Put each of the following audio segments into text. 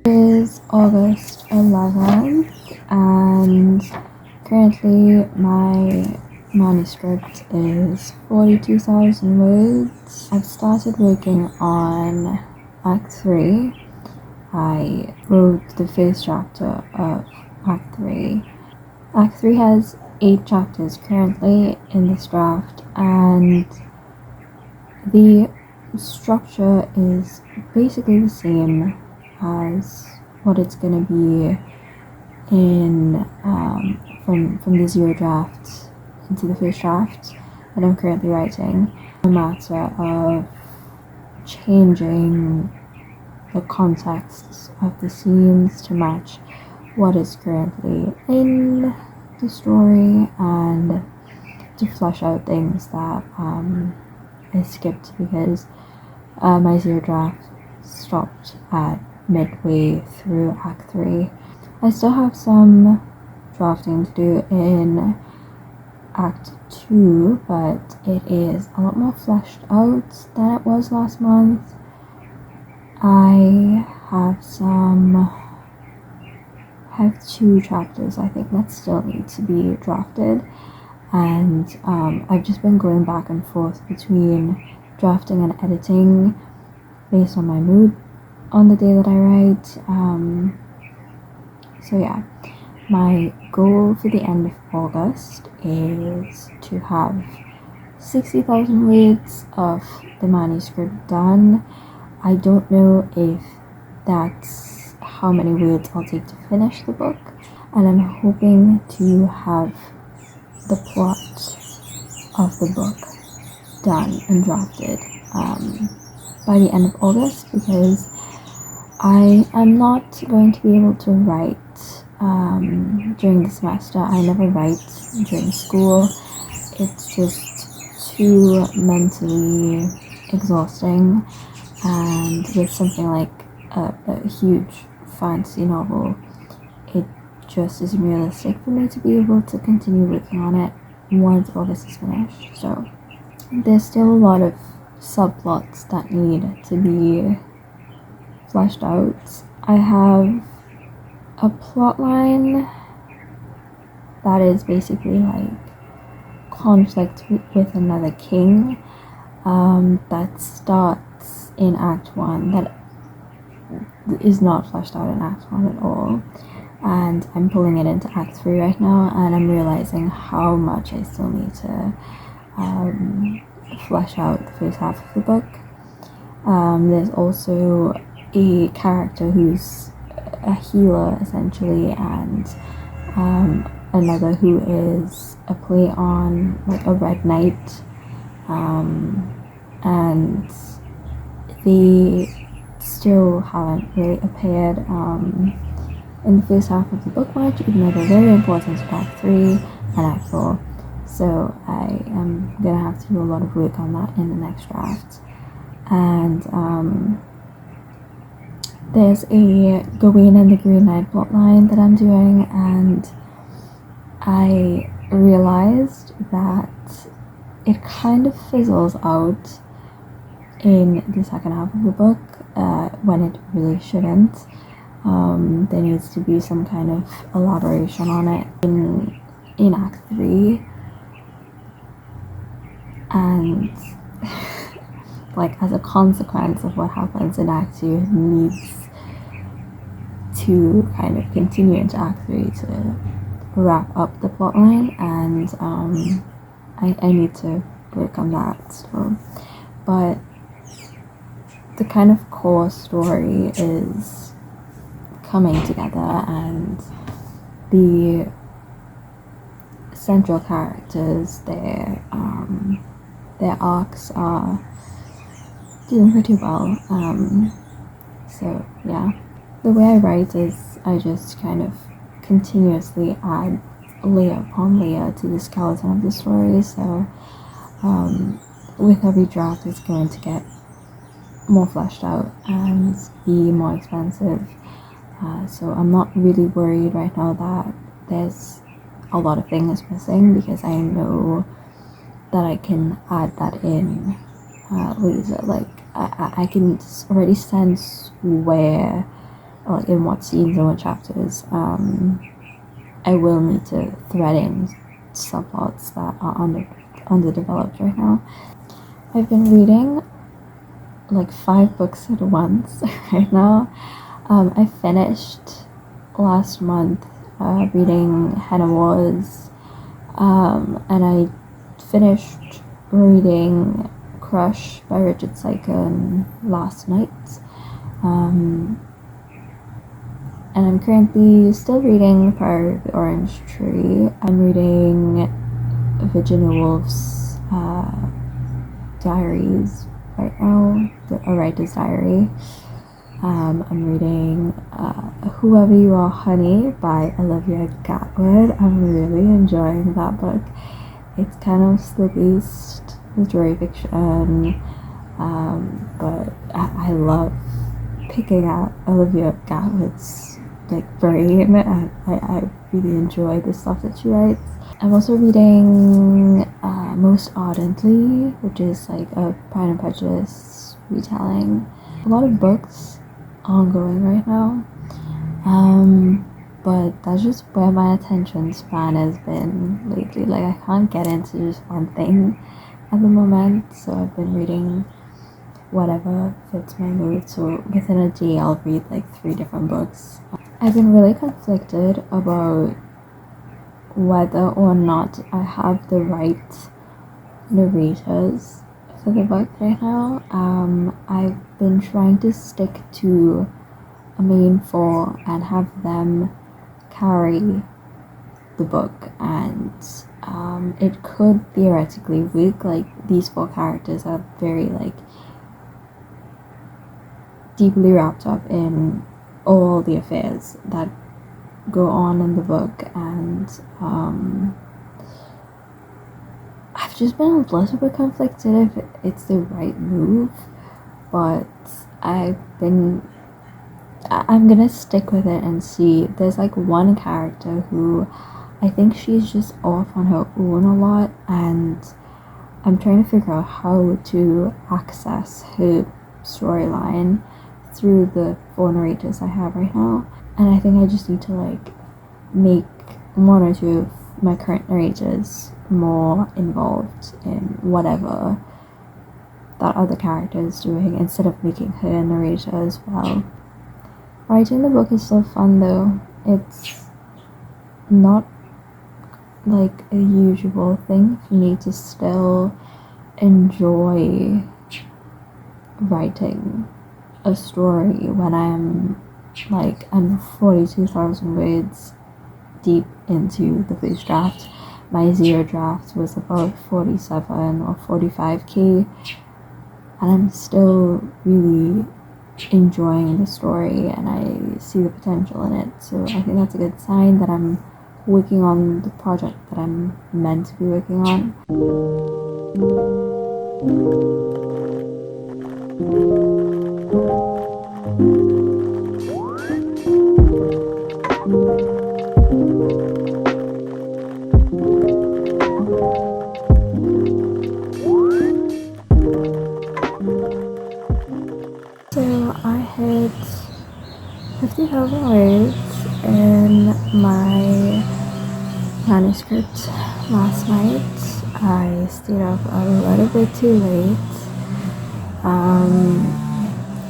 Is August 11th, and currently my manuscript is 42,000 words. I've started working on Act 3. I wrote the first chapter of Act 3. Act 3 has 8 chapters currently in this draft, and the structure is basically the same as what it's going to be in from the zero draft into the first draft that I'm currently writing. A matter of changing the contexts of the scenes to match what is currently in the story, and to flesh out things that I skipped because my zero draft stopped at midway through Act 3. I still have some drafting to do in Act 2, but it is a lot more fleshed out than it was last month. I have 2 chapters I think that still need to be drafted, and I've just been going back and forth between drafting and editing based on my mood on the day that I write. So yeah, my goal for the end of August is to have 60,000 words of the manuscript done. I don't know if that's how many words I'll take to finish the book, and I'm hoping to have the plot of the book done and drafted by the end of August, because I am not going to be able to write during the semester. I never write during school. It's just too mentally exhausting, and with something like a huge fantasy novel, it just isn't realistic for me to be able to continue working on it once August is finished. So there's still a lot of subplots that need to be fleshed out. I have a plot line that is basically like conflict with another king that starts in Act 1, that is not fleshed out in Act 1 at all, and I'm pulling it into Act 3 right now, and I'm realizing how much I still need to flesh out the first half of the book. There's also a character who's a healer essentially, and another who is a play on like a red knight, and they still haven't really appeared in the first half of the book much, even though they're very important to Act 3 and Act 4. So I am gonna have to do a lot of work on that in the next draft. And there's a Gawain and the Green Knight plotline that I'm doing, and I realized that it kind of fizzles out in the second half of the book when it really shouldn't. There needs to be some kind of elaboration on it in Act 3, and like as a consequence of what happens in Act 2, it needs to kind of continue into Act 3 to wrap up the plotline, and I need to work on that still. But the kind of core story is coming together, and the central characters, their arcs are doing pretty well. So yeah, the way I write is I just kind of continuously add layer upon layer to the skeleton of the story. So with every draft, it's going to get more fleshed out and be more expensive. So I'm not really worried right now that there's a lot of things missing, because I know that I can add that in later. Like I can already sense where, like in what scenes and what chapters I will need to thread in subplots that are underdeveloped right now. I've been reading like 5 books at once right now. I finished last month reading Henna Wars, and I finished reading Crush by Richard Sykin last night. And I'm currently still reading Fire of the Orange Tree. I'm reading Virginia Woolf's diaries right now, A Writer's Diary. I'm reading Whoever You Are, Honey by Olivia Gatwood. I'm really enjoying that book. It's kind of slow-paced literary fiction, but I love picking at Olivia Gatwood's brain. I really enjoy the stuff that she writes. I'm also reading Most Ardently, which is like a Pride and Prejudice retelling. A lot of books ongoing right now, but that's just where my attention span has been lately. Like I can't get into just one thing at the moment, so I've been reading whatever fits my mood. So within a day I'll read like 3 different books. I've been really conflicted about whether or not I have the right narrators for the book right now. I've been trying to stick to a main 4 and have them carry the book, and it could theoretically work. Like these 4 characters are very deeply wrapped up in all the affairs that go on in the book, and I've just been a little bit conflicted if it's the right move, but I'm gonna stick with it and see. There's one character who I think she's just off on her own a lot, and I'm trying to figure out how to access her storyline through the 4 narrators I have right now. And I think I just need to make 1 or 2 of my current narrators more involved in whatever that other character is doing, instead of making her a narrator as well. Writing the book is so fun though. It's not like a usual thing for me to still enjoy writing a story when I'm 42,000 words deep into the first draft. My 0 draft was about 47 or 45k, and I'm still really enjoying the story and I see the potential in it. So I think that's a good sign that I'm working on the project that I'm meant to be working on. So I hit 50,000 words in my manuscript last night. I stayed up a little bit too late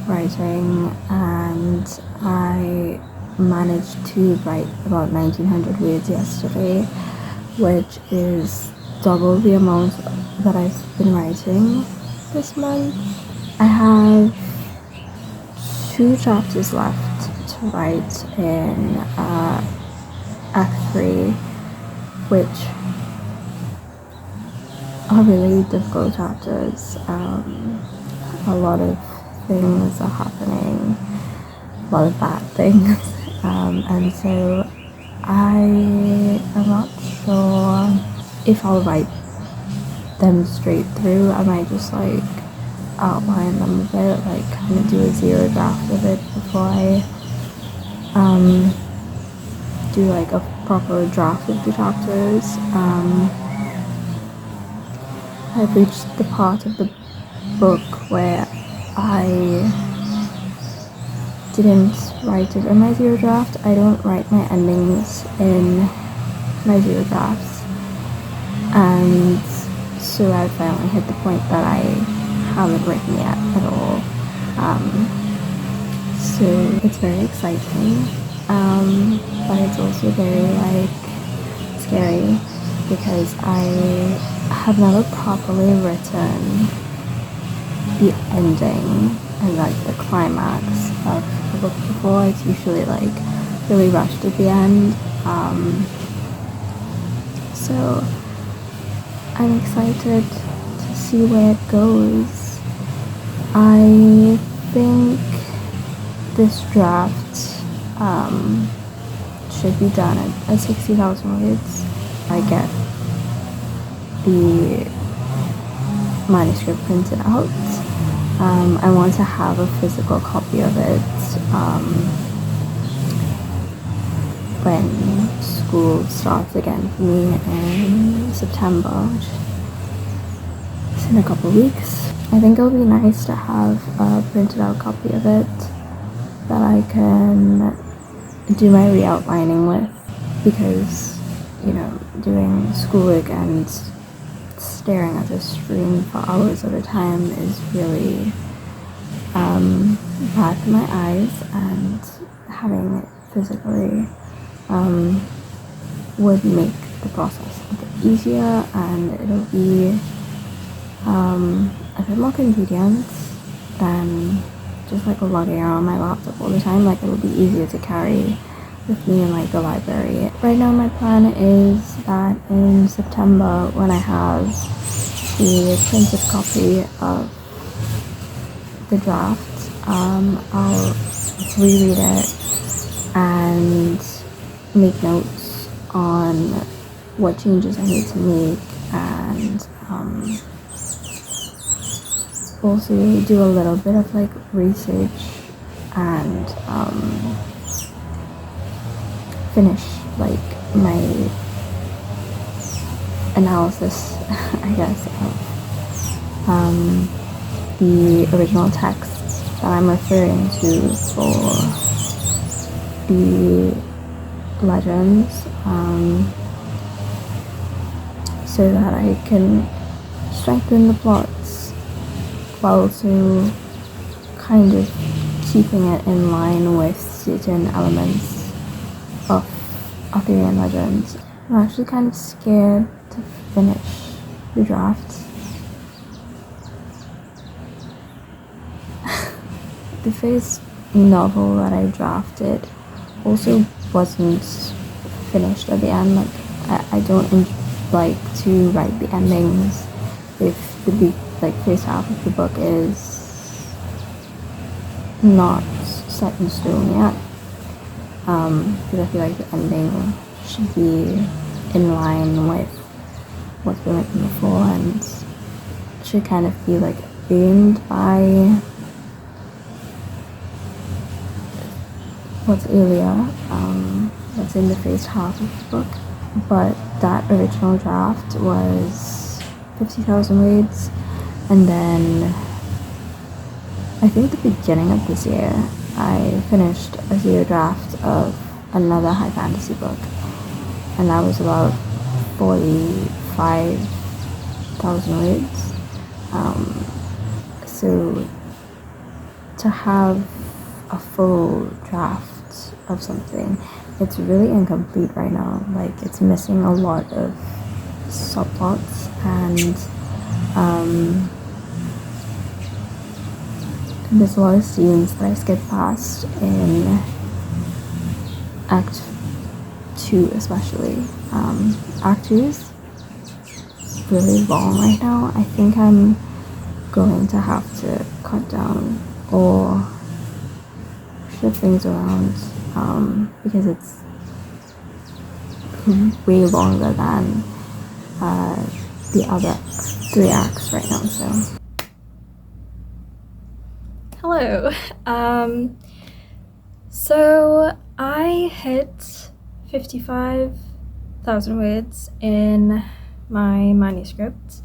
writing, and I managed to write about 1900 words yesterday, which is double the amount that I've been writing this month. I have 2 chapters left to write in Act 3, which are really difficult chapters. A lot of things are happening, a lot of bad things, and so I am not sure if I'll write them straight through. I might just like outline them a bit, like kind of do a zero draft of it before I do like a proper draft of the chapters. I've reached the part of the book where I didn't write it in my zero draft. I don't write my endings in my zero drafts, and so I finally hit the point that I haven't written yet at all. So it's very exciting, but it's also very like scary because I have never properly written the ending and like the climax of the book before. It's usually like really rushed at the end. So I'm excited to see where it goes. I think this draft should be done at 60,000 words. I get the manuscript printed out. I want to have a physical copy of it when school starts again for me in September, which is in a couple of weeks. I think it'll be nice to have a printed out copy of it that I can do my reoutlining with, because, you know, doing schoolwork and staring at the screen for hours at a time is really bad for my eyes, and having it physically would make the process a bit easier, and it'll be a bit more convenient than just like logging around my laptop all the time. Like, it'll be easier to carry with me in like the library. Right now my plan is that in September, when I have the printed copy of the draft, I'll reread it and make notes on what changes I need to make, and also do a little bit of like research and finish like my analysis, I guess, of the original text that I'm referring to for the legends, so that I can strengthen the plots while also kind of keeping it in line with certain elements of Arthurian legends. I'm actually kind of scared to finish the draft. The first novel that I drafted also wasn't finished at the end. Like, I don't like to write the endings if the first half of the book is not set in stone yet. Because I feel like the ending should be in line with what's been written before, and should kind of be like aimed by what's earlier, what's in the first half of the book. But that original draft was 50,000 words, and then I think the beginning of this year I finished a zero draft of another high fantasy book, and that was about 45,000 words. So to have a full draft of something, it's really incomplete right now. Like, it's missing a lot of subplots, and there's a lot of scenes that I skipped past in Act 2 especially. Act 2 is really long right now. I think I'm going to have to cut down or shift things around because it's way longer than the other 3 acts right now. Hello. So I hit 55,000 words in my manuscript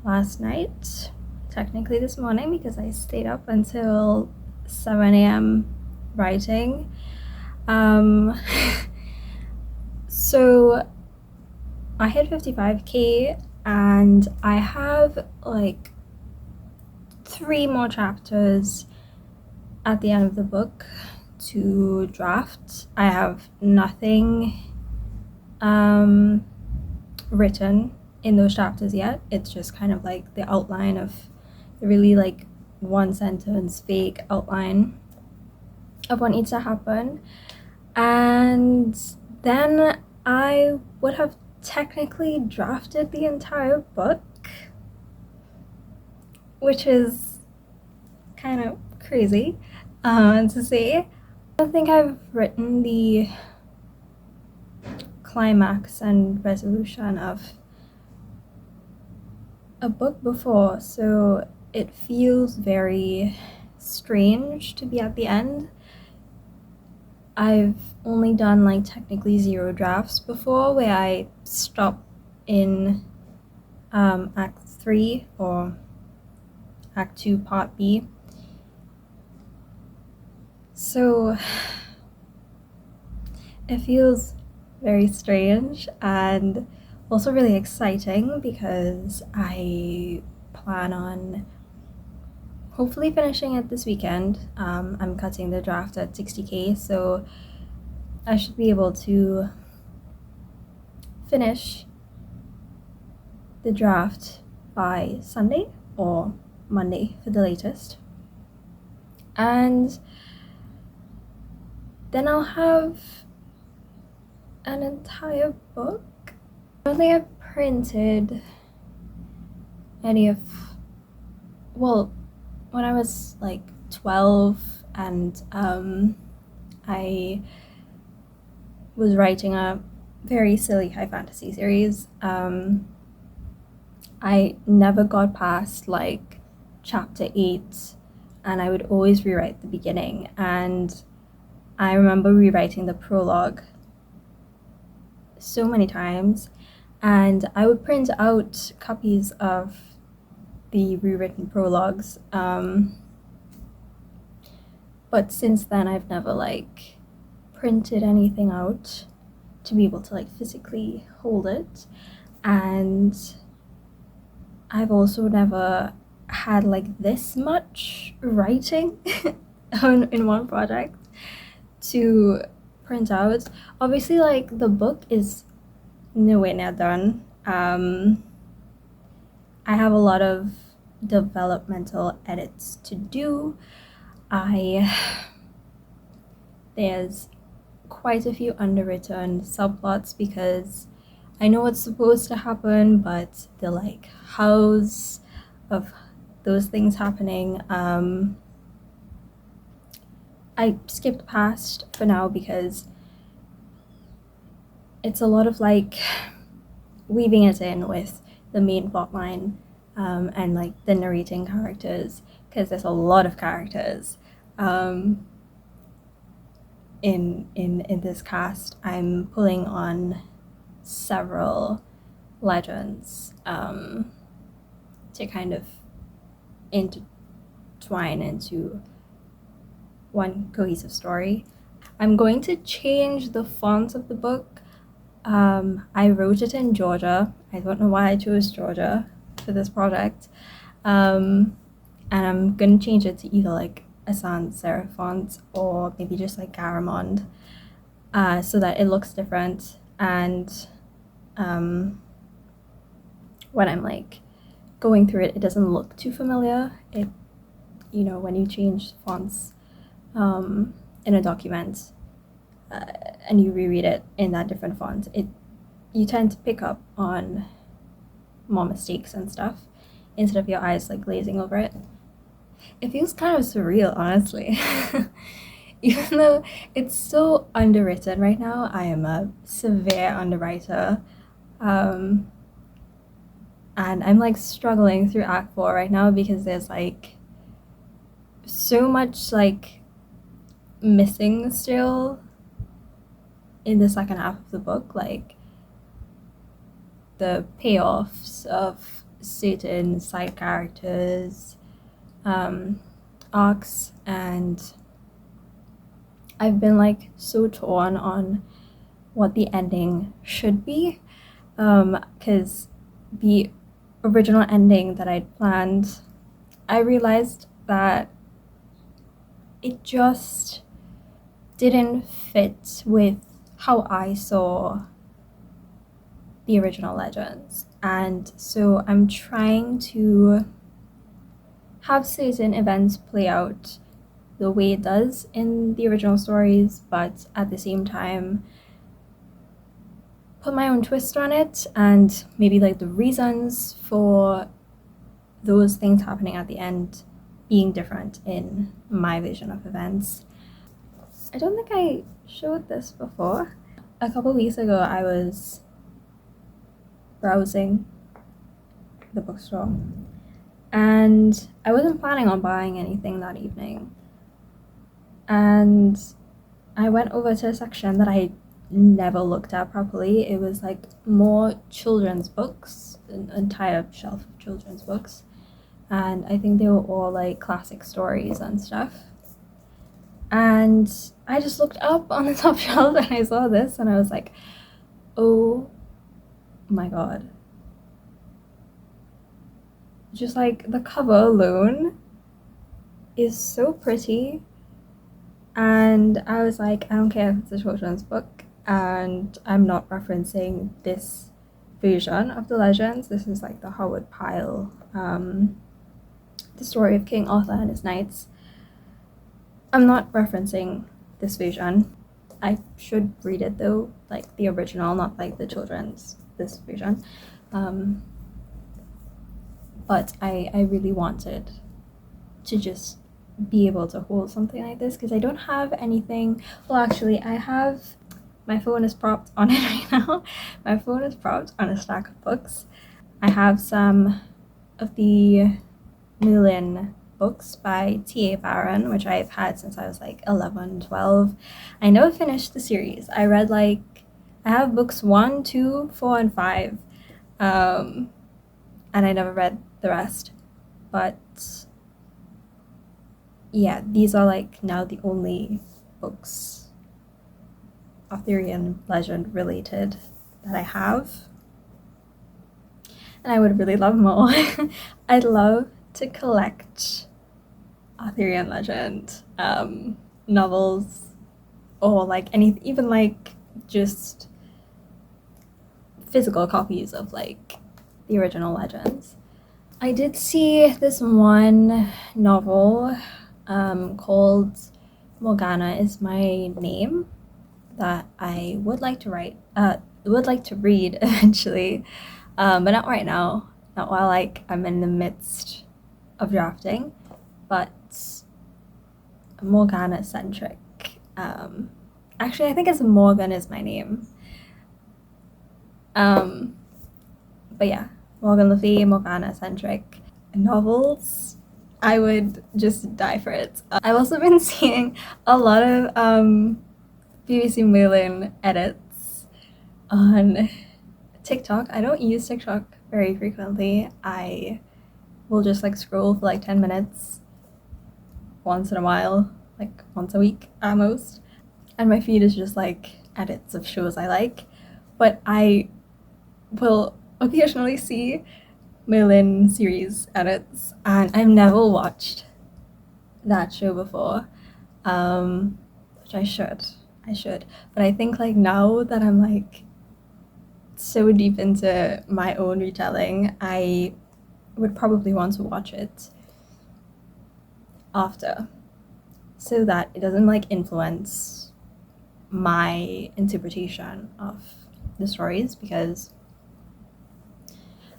last night, technically this morning, because I stayed up until 7 a.m. writing. So I hit 55k and I have like 3 more chapters at the end of the book to draft. I have nothing written in those chapters yet. It's just kind of like the outline of the really like 1 sentence fake outline of what needs to happen, and then I would have technically drafted the entire book, which is kind of crazy to say. I don't think I've written the climax and resolution of a book before, so it feels very strange to be at the end. I've only done like technically 0 drafts before, where I stop in Act 3 or Act 2 Part B. So it feels very strange and also really exciting because I plan on hopefully finishing it this weekend. I'm cutting the draft at 60k, so I should be able to finish the draft by Sunday or Monday for the latest. And then I'll have an entire book. I don't think I've printed any of, well, when I was like 12 and I was writing a very silly high fantasy series, I never got past like chapter 8 and I would always rewrite the beginning, and I remember rewriting the prologue so many times, and I would print out copies of the rewritten prologues, but since then I've never like printed anything out to be able to like physically hold it, and I've also never had like this much writing in one project to print out. Obviously, like the book is nowhere near done. I have a lot of developmental edits to do. There's quite a few underwritten subplots because I know what's supposed to happen, but the like hows of those things happening, I skipped past for now because it's a lot of like weaving it in with the main plot line and like the narrating characters, because there's a lot of characters in this cast. I'm pulling on several legends to kind of intertwine into one cohesive story. I'm going to change the font of the book. I wrote it in Georgia. I don't know why I chose Georgia for this project. And I'm gonna change it to either like a sans serif font or maybe just like Garamond, so that it looks different, and when I'm like going through it, it doesn't look too familiar. It, you know, when you change fonts in a document, and you reread it in that different font, you tend to pick up on more mistakes and stuff instead of your eyes like glazing over it. It feels kind of surreal, honestly. Even though it's so underwritten right now, I am a severe underwriter. And I'm like struggling through Act 4 right now because there's like so much like missing still in the second half of the book, like the payoffs of certain side characters, arcs, and I've been like so torn on what the ending should be, because the original ending that I'd planned, I realized that it just didn't fit with how I saw the original Legends. And so I'm trying to have certain events play out the way it does in the original stories, but at the same time put my own twist on it and maybe like the reasons for those things happening at the end being different in my vision of events. I don't think I showed this before. A couple weeks ago, I was browsing the bookstore and I wasn't planning on buying anything that evening. And I went over to a section that I never looked at properly. It was like more children's books, an entire shelf of children's books. And I think they were all like classic stories and stuff. And I just looked up on the top shelf and I saw this and I was like, oh my god. Just like the cover alone is so pretty. And I was like, I don't care if it's a children's book and I'm not referencing this version of the Legends. This is like the Howard Pyle, the story of King Arthur and his knights. I'm not referencing this version. I should read it though, like the original, not like the children's, this version. But I really wanted to just be able to hold something like this because I don't have anything. Well, actually, I have, my phone is propped on it right now. My phone is propped on a stack of books. I have some of the Merlin books by T.A. Barron, which I've had since I was like 11, 12. I never finished the series. I read like, I have books 1, 2, 4, and 5. And I never read the rest. But yeah, these are like now the only books Arthurian legend related that I have. And I would really love more. I'd love to collect Arthurian legend novels or like even like just physical copies of like the original Legends. I did see this one novel called Morgana Is My Name that I would like to read eventually, but not right now, not while like I'm in the midst of drafting, but Morgana centric. Actually, I think it's Morgan Is My Name. But yeah, Morgan Le Fay, Morgana centric novels. I would just die for it. I've also been seeing a lot of BBC Merlin edits on TikTok. I don't use TikTok very frequently. I will just like scroll for like 10 minutes once in a while, like once a week at most. And my feed is just like edits of shows I like. But I will occasionally see Merlin series edits, and I've never watched that show before, which I should, but I think like now that I'm like so deep into my own retelling, I would probably want to watch it after so that it doesn't like influence my interpretation of the stories, because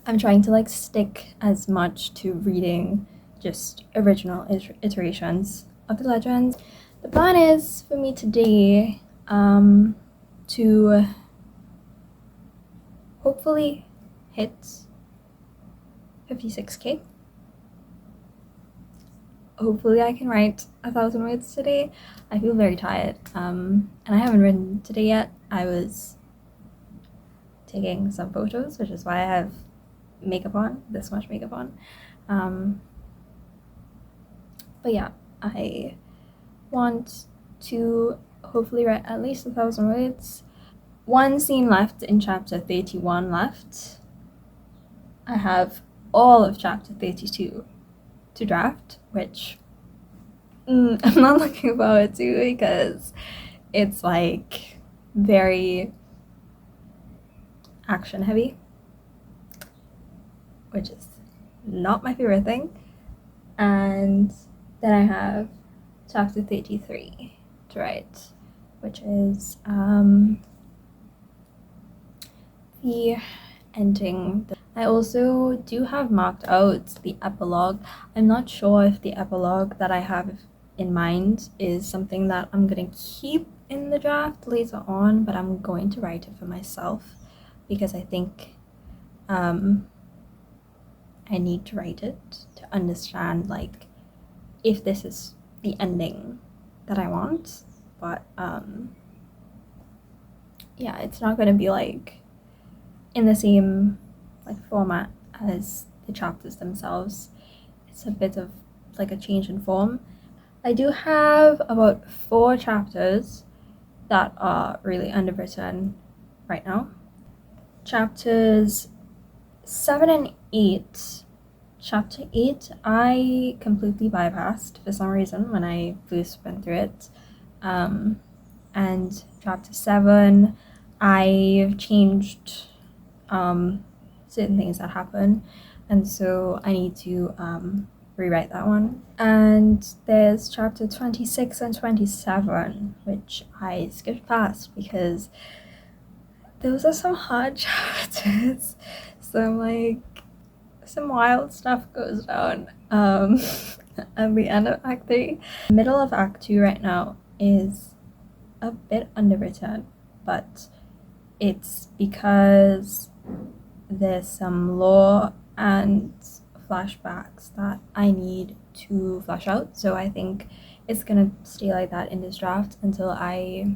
I'm trying to like stick as much to reading just original iterations of the legends. The plan is for me today to hopefully hit 56k. Hopefully I can write 1,000 words today. I feel very tired, and I haven't written today yet. I was taking some photos, which is why I have makeup on, this much makeup on. But yeah, I want to hopefully write at least 1,000 words. One scene left in chapter 31 left. I have all of chapter 32 to draft, which I'm not looking forward to because it's like very action heavy, which is not my favorite thing. And then I have chapter 33 to write, which is the ending. I also do have marked out the epilogue. I'm not sure if the epilogue that I have in mind is something that I'm gonna keep in the draft later on, but I'm going to write it for myself because I think I need to write it to understand like if this is the ending that I want. But yeah, it's not gonna be like in the same like format as the chapters themselves. It's a bit of like a change in form. I do have about 4 chapters that are really underwritten right now. Chapters 7 and 8. Chapter 8 I completely bypassed for some reason when I first went through it. And chapter 7 I've changed certain things that happen, and so I need to rewrite that one. And there's chapter 26 and 27, which I skipped past because those are some hard chapters. Some wild stuff goes down at the end of Act 3. Middle of Act 2 right now is a bit underwritten, but it's because there's some lore and flashbacks that I need to flesh out, so I think it's gonna stay like that in this draft until I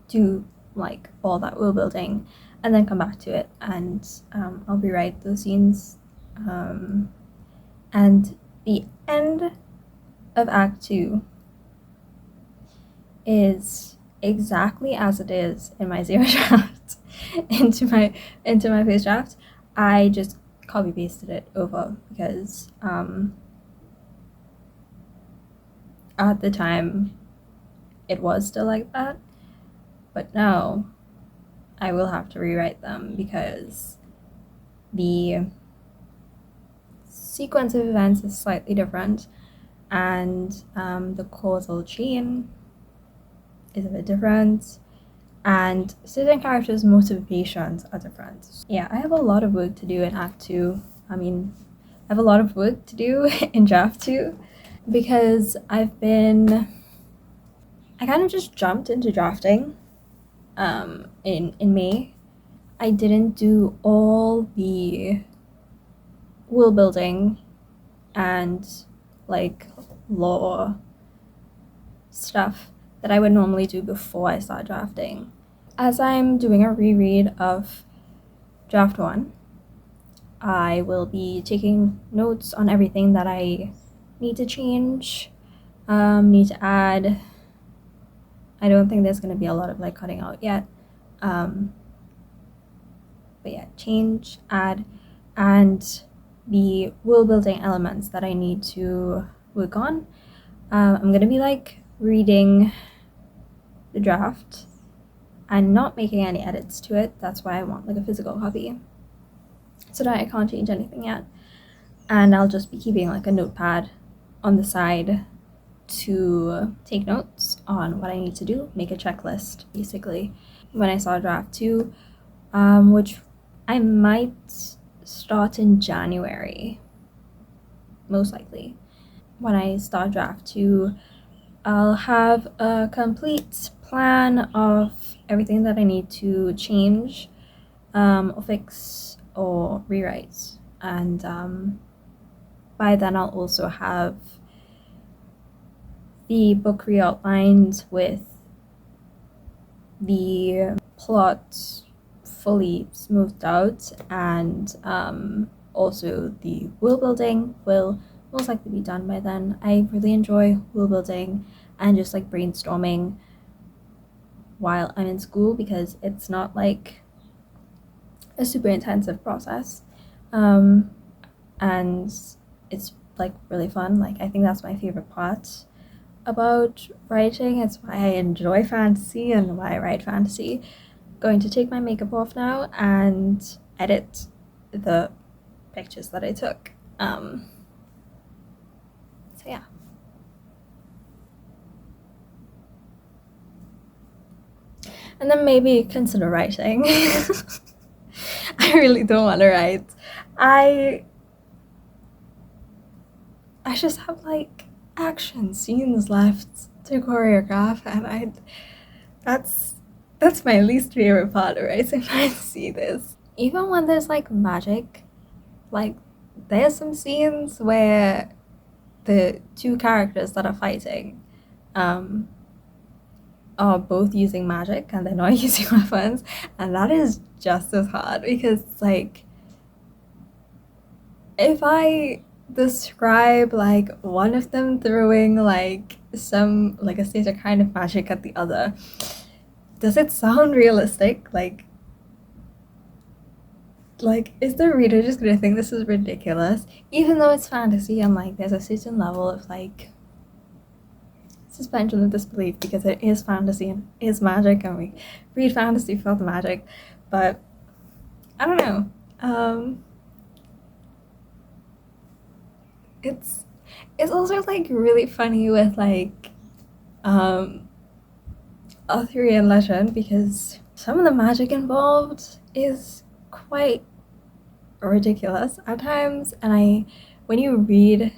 do like all that world building and then come back to it, and I'll rewrite those scenes. And the end of Act 2 is exactly as it is in my zero draft into my first draft. I just copy pasted it over because at the time it was still like that, but now I will have to rewrite them because the sequence of events is slightly different, and the causal chain is a bit different, and certain characters' motivations are different. Yeah, I have a lot of work to do in Act 2. I mean, I have a lot of work to do in Draft 2 because I kind of just jumped into drafting in May. I didn't do all the world building and like lore stuff that I would normally do before I start drafting. As I'm doing a reread of Draft 1, I will be taking notes on everything that I need to change, need to add. I don't think there's going to be a lot of like cutting out yet. But yeah, change, add, and the world building elements that I need to work on. I'm going to be like reading the draft and not making any edits to it. That's why I want like a physical copy, so that I can't change anything yet. And I'll just be keeping like a notepad on the side to take notes on what I need to do, make a checklist basically. When I start draft 2, which I might start in January, most likely. When I start draft 2, I'll have a complete plan of everything that I need to change, or fix, or rewrite. And by then I'll also have the book re-outlined with the plot fully smoothed out, and also the world building will most likely be done by then. I really enjoy world building and just like brainstorming while I'm in school because it's not like a super intensive process, and it's like really fun. Like, I think that's my favorite part about writing. It's why I enjoy fantasy and why I write fantasy. Going to take my makeup off now and edit the pictures that I took. So yeah. And then maybe consider writing. I really don't want to write. I just have like action scenes left to choreograph, and that's my least favorite part of writing fantasy. This, even when there's like magic, like there's some scenes where the two characters that are fighting are both using magic and they're not using weapons, and that is just as hard because like if I describe like one of them throwing like some like a certain kind of magic at the other, does it sound realistic? Like is the reader just gonna think this is ridiculous? Even though it's fantasy, I'm like, there's a certain level of like suspension of disbelief because it is fantasy and it is magic, and we read fantasy for the magic. But I don't know. It's also like really funny with like Arthurian legend because some of the magic involved is quite ridiculous at times, and when you read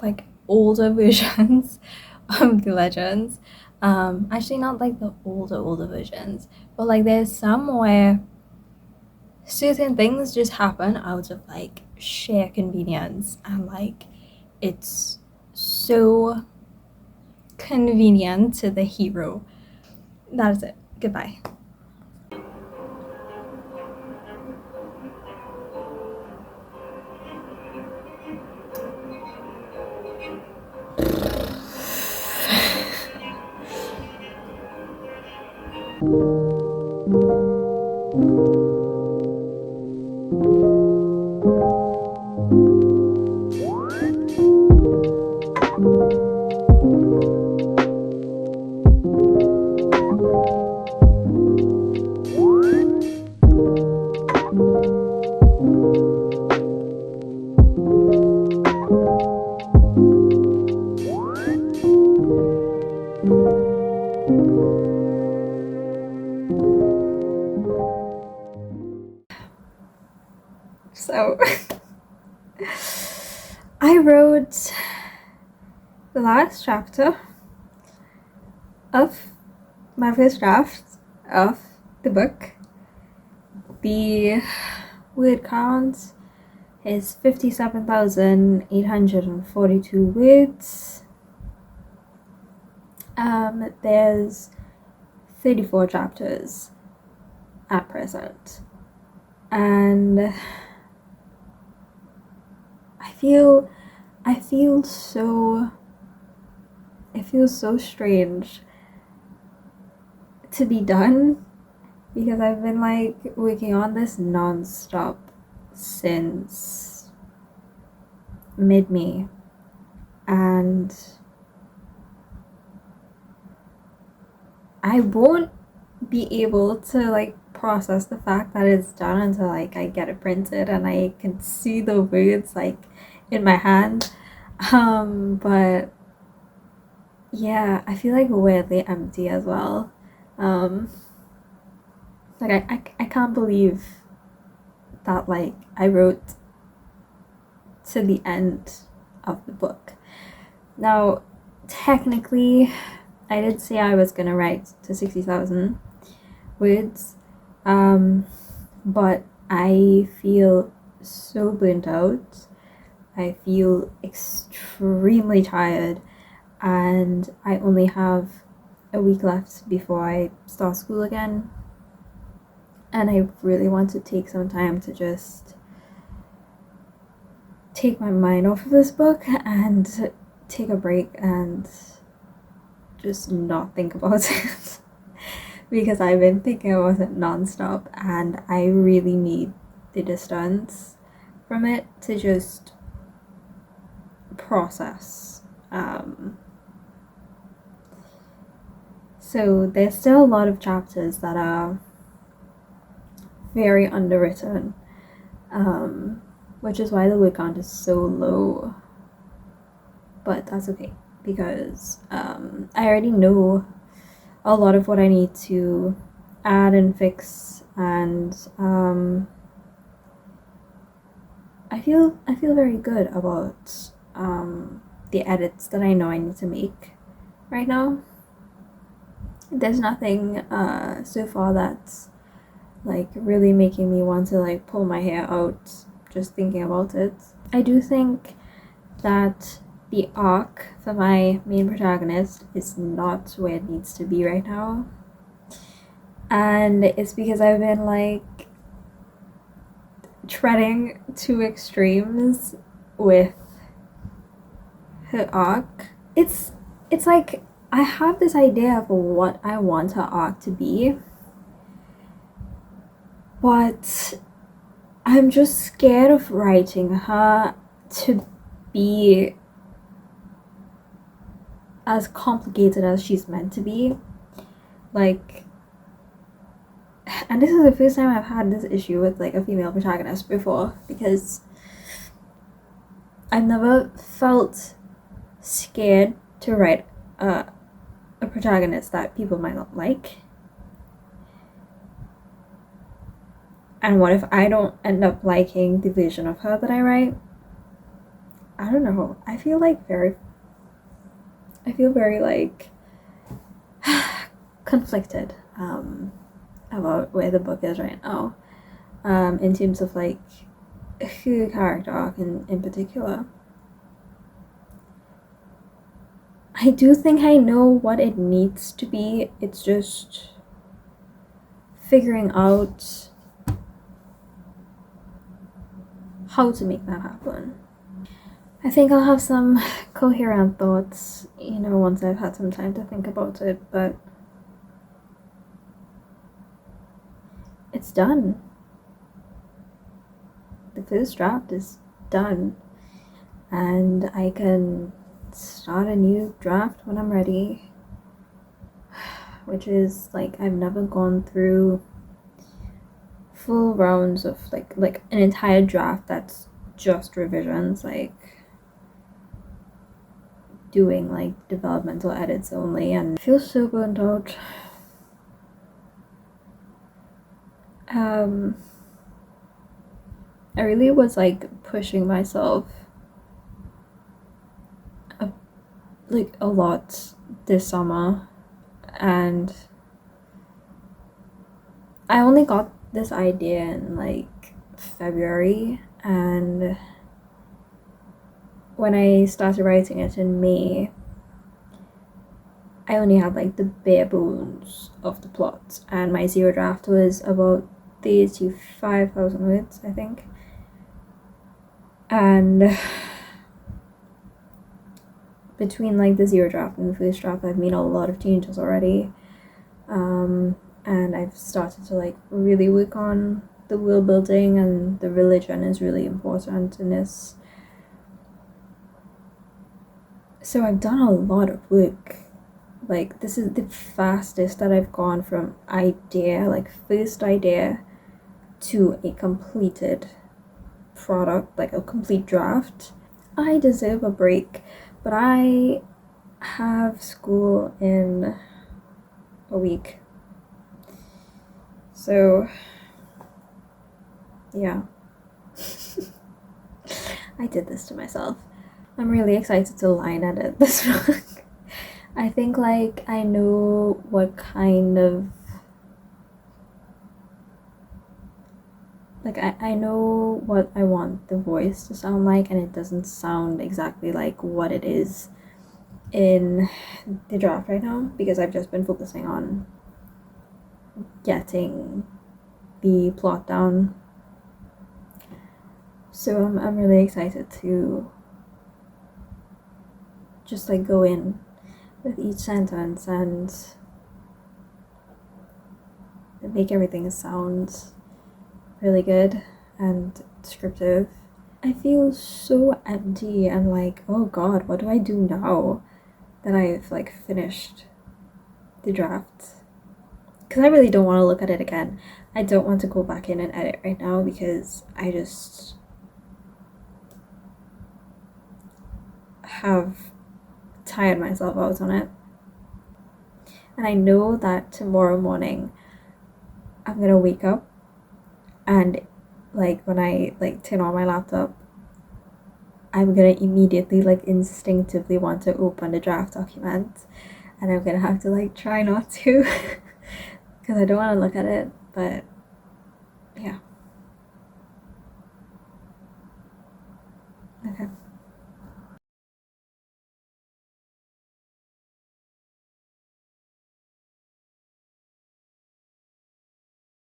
like older versions of the legends, actually not like the older versions, but like there's some where certain things just happen out of like sheer convenience, and like it's so convenient to the hero. That is it. Goodbye. So I wrote the last chapter of my first draft of the book. The word count is 57,842 words. There's 34 chapters at present, and I feel so, it feels so strange to be done because I've been like working on this non-stop since mid-May, and I won't be able to like process the fact that it's done until like I get it printed and I can see the words like in my hand. But Yeah, I feel like weirdly empty as well. Um, like I can't believe that like I wrote to the end of the book. Now, technically, I did say I was gonna write to 60,000 words, but I feel so burnt out. I feel extremely tired, and I only have a week left before I start school again. And I really want to take some time to just take my mind off of this book and take a break and just not think about it. Because I've been thinking about it nonstop and I really need the distance from it to just process. So there's still a lot of chapters that are very underwritten, which is why the word count is so low. But that's okay because I already know a lot of what I need to add and fix, and I feel very good about the edits that I know I need to make right now. There's nothing so far that's like really making me want to like pull my hair out just thinking about it. I do think that the arc for my main protagonist is not where it needs to be right now. And it's because I've been like treading two extremes with her arc. It's like I have this idea of what I want her arc to be, but I'm just scared of writing her to be as complicated as she's meant to be. Like, and this is the first time I've had this issue with like a female protagonist before, because I've never felt scared to write a protagonist that people might not like. And what if I don't end up liking the version of her that I write? I don't know. I feel very like conflicted about where the book is right now, in terms of like her character arc in particular. I do think I know what it needs to be. It's just figuring out how to make that happen. I think I'll have some coherent thoughts, once I've had some time to think about it, but it's done. The first draft is done, and I can start a new draft when I'm ready, which is like I've never gone through full rounds of like an entire draft that's just revisions, like doing like developmental edits only, and I feel so burnt out. I really was like pushing myself a lot this summer, and I only got this idea in like February, and when I started writing it in May, I only had like the bare bones of the plot, and my zero draft was about 35,000 words, I think. And between like the zero draft and the first draft, I've made a lot of changes already, and I've started to like really work on the world building, and the religion is really important in this. So I've done a lot of work. Like, this is the fastest that I've gone from idea, like first idea, to a completed product, like a complete draft. I deserve a break, but I have school in a week. So, yeah. I did this to myself. I'm really excited to line edit this book. I think like I know what kind of like I know what I want the voice to sound like, and it doesn't sound exactly like what it is in the draft right now because I've just been focusing on getting the plot down. So I'm really excited to just like go in with each sentence and make everything sound really good and descriptive. I feel so empty and like, oh god, what do I do now that I've like finished the draft? Because I really don't want to look at it again. I don't want to go back in and edit right now because I just have tired myself out on it. And I know that tomorrow morning I'm gonna wake up and like when I like turn on my laptop, I'm gonna immediately like instinctively want to open the draft document, and I'm gonna have to like try not to because I don't want to look at it. But yeah, okay.